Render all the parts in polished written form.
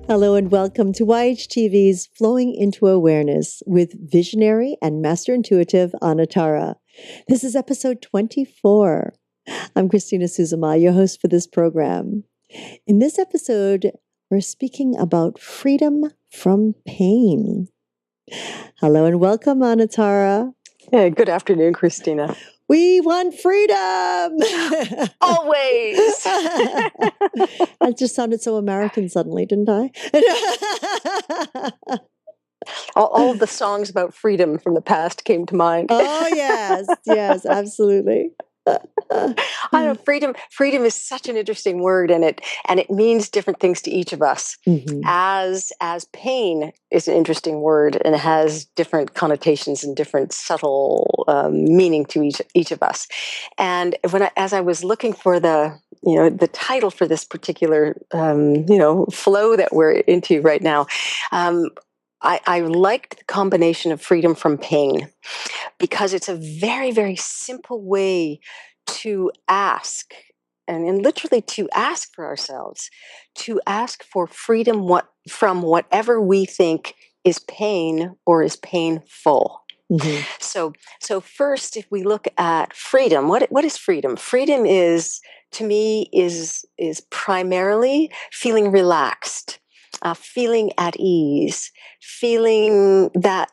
Hello and welcome to YHTV's Flowing into Awareness with visionary and master intuitive Anatara. This is episode 24. I'm Christina Suzuma, your host for this program. In this episode, we're speaking about freedom from pain. Hello and welcome, Anatara. Yeah, good afternoon, Christina. We want freedom! Always! I just sounded so American suddenly, didn't I? all of the songs about freedom from the past came to mind. Oh, yes, absolutely. I know freedom is such an interesting word, and it means different things to each of us. Mm-hmm. As pain is an interesting word, and it has different connotations and different subtle meaning to each of us. And as I was looking for the title for this particular flow that we're into right now, I liked the combination of freedom from pain, because it's a very, very simple way to ask, and literally to ask for ourselves, to ask for freedom from whatever we think is pain or is painful. Mm-hmm. So first, if we look at freedom, what is freedom? Freedom is, to me, is primarily feeling relaxed, feeling at ease, feeling that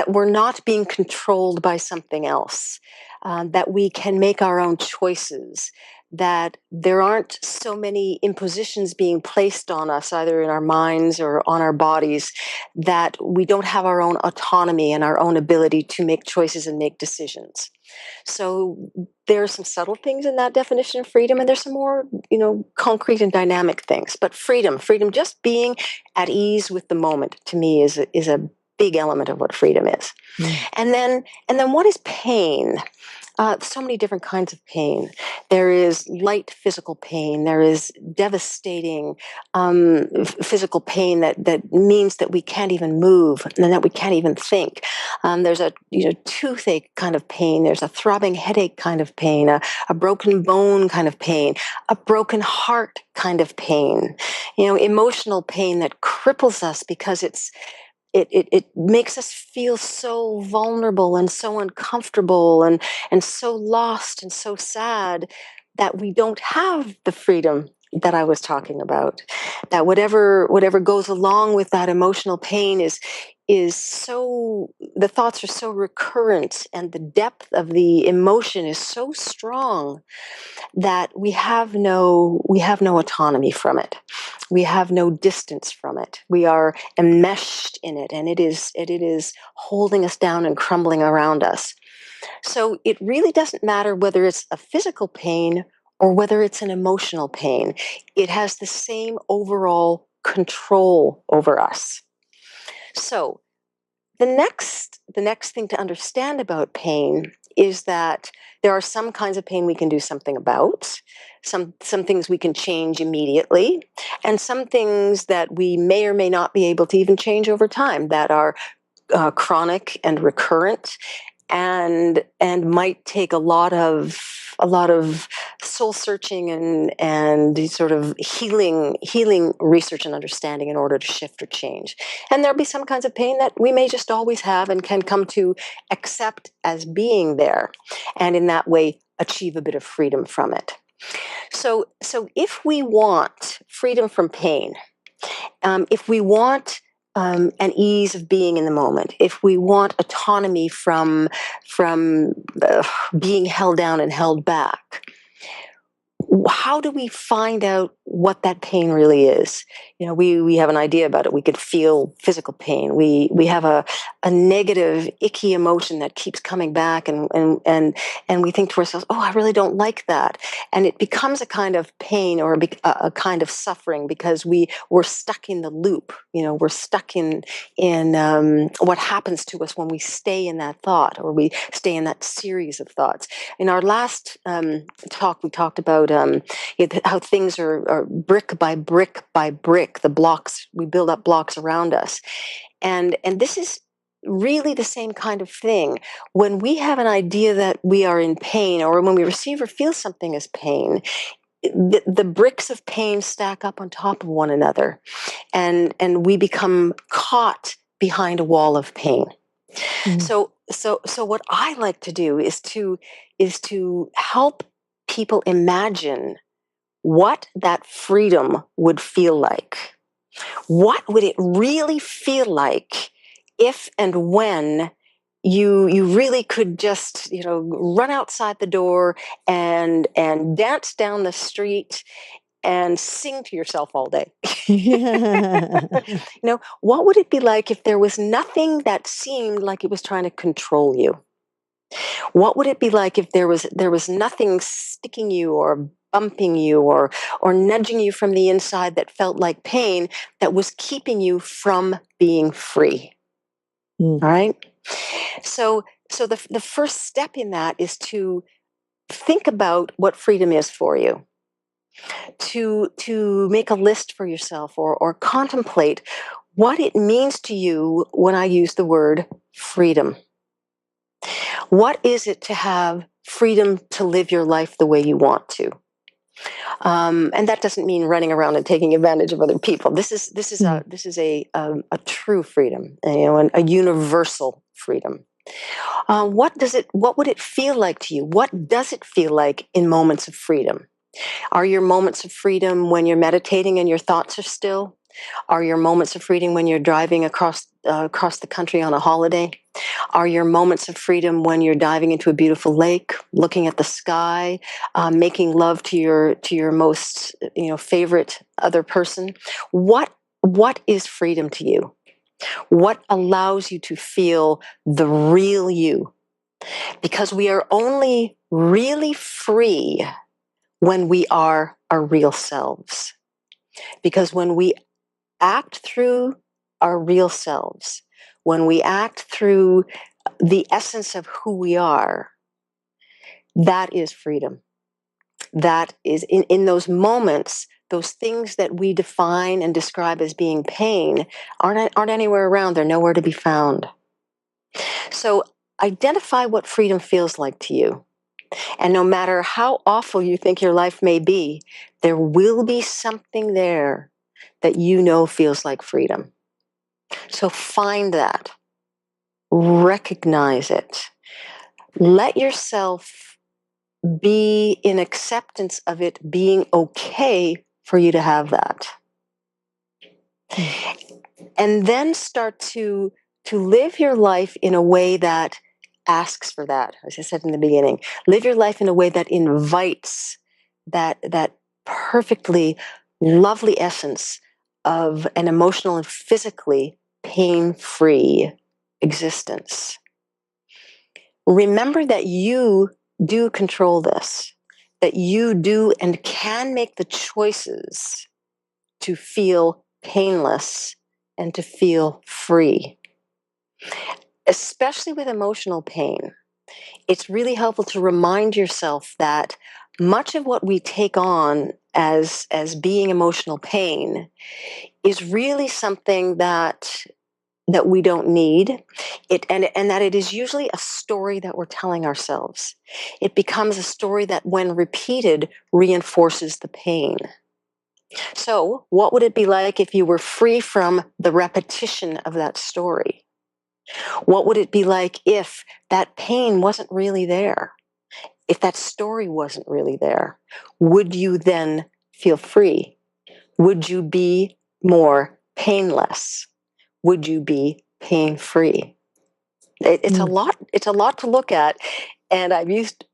we're not being controlled by something else, that we can make our own choices, that there aren't so many impositions being placed on us, either in our minds or on our bodies, that we don't have our own autonomy and our own ability to make choices and make decisions. So there are some subtle things in that definition of freedom, and there's some more, concrete and dynamic things. But freedom, just being at ease with the moment, to me is a big element of what freedom is. Mm. And then what is pain? So many different kinds of pain. There is light physical pain. There is devastating physical pain that means that we can't even move and that we can't even think. There's a toothache kind of pain. There's a throbbing headache kind of pain. A broken bone kind of pain. A broken heart kind of pain. Emotional pain that cripples us because it makes us feel so vulnerable and so uncomfortable and so lost and so sad that we don't have the freedom that I was talking about. That whatever goes along with that emotional pain is so, the thoughts are so recurrent, and the depth of the emotion is so strong that we have no autonomy from it. We have no distance from it. We are enmeshed in it, and it is holding us down and crumbling around us. So it really doesn't matter whether it's a physical pain or whether it's an emotional pain. It has the same overall control over us. So the next thing to understand about pain is that there are some kinds of pain we can do something about, some things we can change immediately, and some things that we may or may not be able to even change over time, that are chronic and recurrent, and might take a lot of soul searching and sort of healing research and understanding in order to shift or change. And there'll be some kinds of pain that we may just always have and can come to accept as being there, and in that way achieve a bit of freedom from it. So if we want freedom from pain, if we want an ease of being in the moment, if we want autonomy from being held down and held back, how do we find out what that pain really is? We have an idea about it. We could feel physical pain. We have a negative, icky emotion that keeps coming back, and we think to ourselves, oh, I really don't like that. And it becomes a kind of pain or a kind of suffering, because we're stuck in the loop. We're stuck in what happens to us when we stay in that thought, or we stay in that series of thoughts. In our last talk, we talked about how things are brick by brick by brick. The blocks, we build up blocks around us, and this is really the same kind of thing. When we have an idea that we are in pain, or when we receive or feel something as pain, the bricks of pain stack up on top of one another, and we become caught behind a wall of pain. Mm. So what I like to do is to help people imagine what that freedom would feel like. What would it really feel like if and when you really could just, run outside the door and dance down the street and sing to yourself all day? What would it be like if there was nothing that seemed like it was trying to control you? What would it be like if there was nothing sticking you or bumping you or nudging you from the inside that felt like pain, that was keeping you from being free? All right. So the first step in that is to think about what freedom is for you, to make a list for yourself, or contemplate what it means to you when I use the word freedom. What is it to have freedom to live your life the way you want to? And that doesn't mean running around and taking advantage of other people. This is a true freedom, a universal freedom. What would it feel like to you? What does it feel like in moments of freedom? Are your moments of freedom when you're meditating and your thoughts are still? Are your moments of freedom when you're driving across the country on a holiday? Are your moments of freedom when you're diving into a beautiful lake, looking at the sky, making love to your most favorite other person? What is freedom to you? What allows you to feel the real you? Because we are only really free when we are our real selves. Because when we act through our real selves, when we act through the essence of who we are, that is freedom. That is in those moments, those things that we define and describe as being pain aren't anywhere around. They're nowhere to be found. So identify what freedom feels like to you. And no matter how awful you think your life may be, there will be something there that feels like freedom. So find that, recognize it, let yourself be in acceptance of it being okay for you to have that. And then start to live your life in a way that asks for that. As I said in the beginning, live your life in a way that invites that perfectly lovely essence of an emotional and physically pain-free existence. Remember that you do control this, that you do and can make the choices to feel painless and to feel free. Especially with emotional pain, it's really helpful to remind yourself that much of what we take on as being emotional pain is really something that we don't need, and that it is usually a story that we're telling ourselves. It becomes a story that, when repeated, reinforces the pain. So what would it be like if you were free from the repetition of that story? What would it be like if that pain wasn't really there? If that story wasn't really there? Would you then feel free? Would you be more painless? Would you be pain-free? It's a lot. It's a lot to look at, and I've used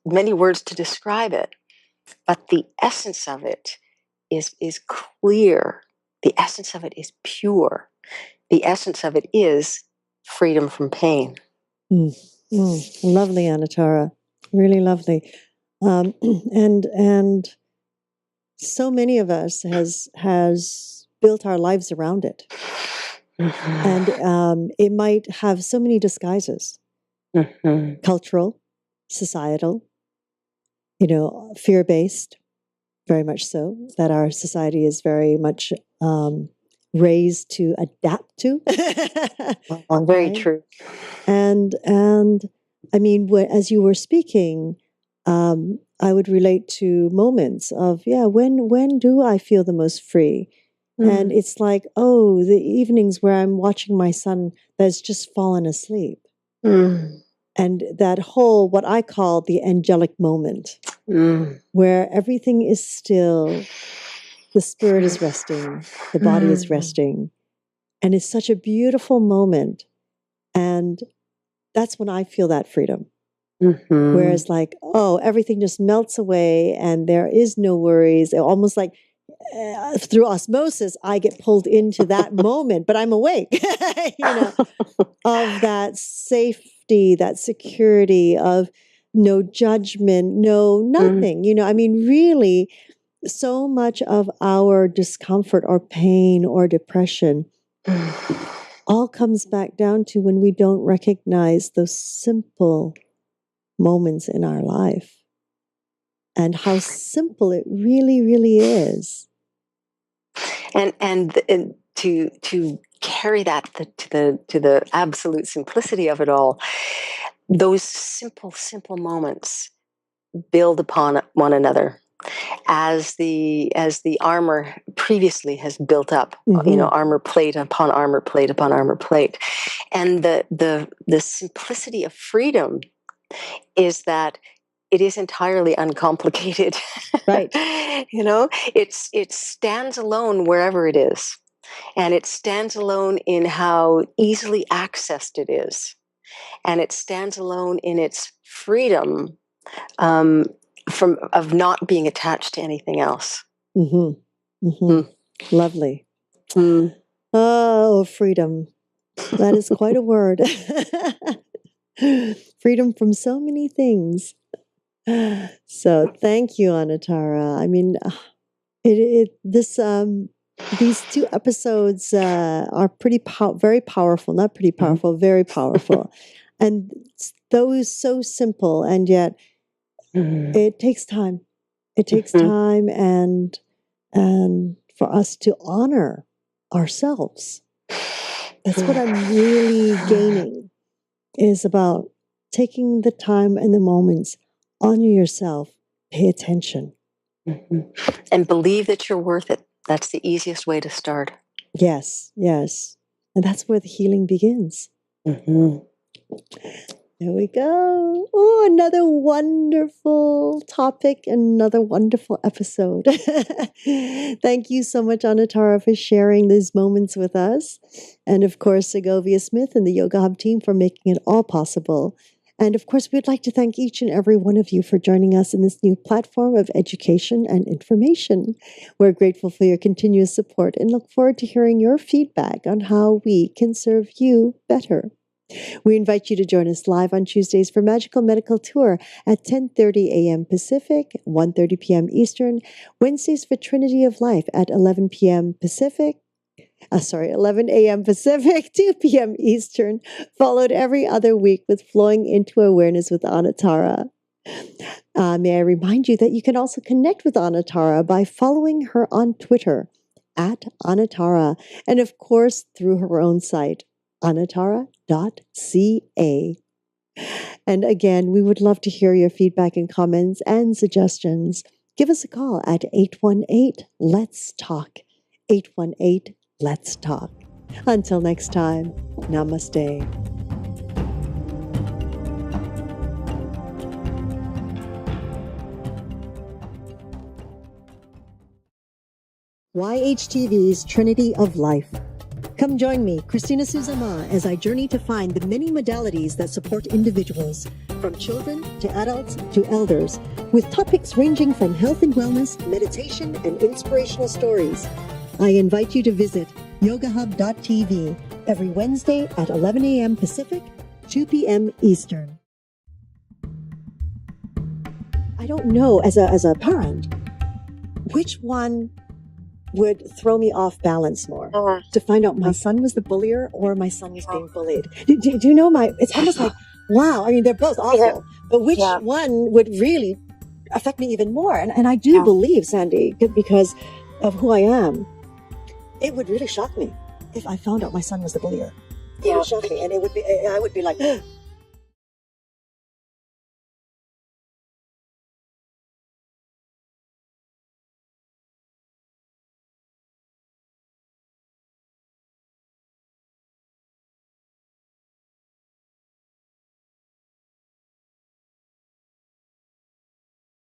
many words to describe it. But the essence of it is clear. The essence of it is pure. The essence of it is freedom from pain. Lovely, Anatara. Really lovely. And so many of us has built our lives around it. And it might have so many disguises. Cultural, societal, fear-based, very much so, that our society is very much raised to adapt to. Very true. And I mean, as you were speaking, I would relate to moments of, when do I feel the most free? And it's like, oh, the evenings where I'm watching my son that's just fallen asleep. And that whole, what I call the angelic moment, where everything is still, the spirit is resting, the body is resting. And it's such a beautiful moment. And that's when I feel that freedom. Whereas like, oh, everything just melts away and there is no worries. Almost like through osmosis, I get pulled into that moment, but I'm awake, of that safety, that security of no judgment, no nothing. I mean, really, so much of our discomfort or pain or depression all comes back down to when we don't recognize those simple moments in our life and how simple it really, really is. And to carry that to the absolute simplicity of it all, those simple moments build upon one another as the armor previously has built up, armor plate upon armor plate upon armor plate. And the simplicity of freedom is that it is entirely uncomplicated. Right. It stands alone wherever it is. And it stands alone in how easily accessed it is. And it stands alone in its freedom of not being attached to anything else. Lovely. Oh, freedom. That is quite a word. Freedom from so many things. So thank you, Anatara. I mean, these two episodes are very powerful. Not pretty powerful, very powerful, and those so simple, and yet it takes time. It takes time, and for us to honor ourselves. That's what I'm really gaining, is about taking the time and the moments. Honor yourself. Pay attention. And believe that you're worth it. That's the easiest way to start. Yes. And that's where the healing begins. There we go. Oh, another wonderful topic, another wonderful episode. Thank you so much, Anatara, for sharing these moments with us. And of course, Segovia Smith and the Yoga Hub team for making it all possible. And of course, we'd like to thank each and every one of you for joining us in this new platform of education and information. We're grateful for your continuous support and look forward to hearing your feedback on how we can serve you better. We invite you to join us live on Tuesdays for Magical Medical Tour at 10:30 a.m. Pacific, 1:30 p.m. Eastern, Wednesdays for Trinity of Life at 11 a.m. Pacific, 2 p.m. Eastern, followed every other week with Flowing into Awareness with Anatara. May I remind you that you can also connect with Anatara by following her on Twitter at Anatara, and of course through her own site, anatara.ca. And again, we would love to hear your feedback and comments and suggestions. Give us a call at 818-LET'S-TALK, 818-LET'S-TALK. Until next time, namaste. YHTV's Trinity of Life. Come join me, Christina Suzama, as I journey to find the many modalities that support individuals, from children to adults to elders, with topics ranging from health and wellness, meditation, and inspirational stories. I invite you to visit yogahub.tv every Wednesday at 11 a.m. Pacific, 2 p.m. Eastern. I don't know, as a parent, which one would throw me off balance more, to find out my son was the bullier or my son was being bullied. Do you know it's almost like, wow, I mean, they're both awful, but which one would really affect me even more? And I do believe, Sandy, because of who I am, it would really shock me if I found out my son was the bullier. It would shock me, and I would be like,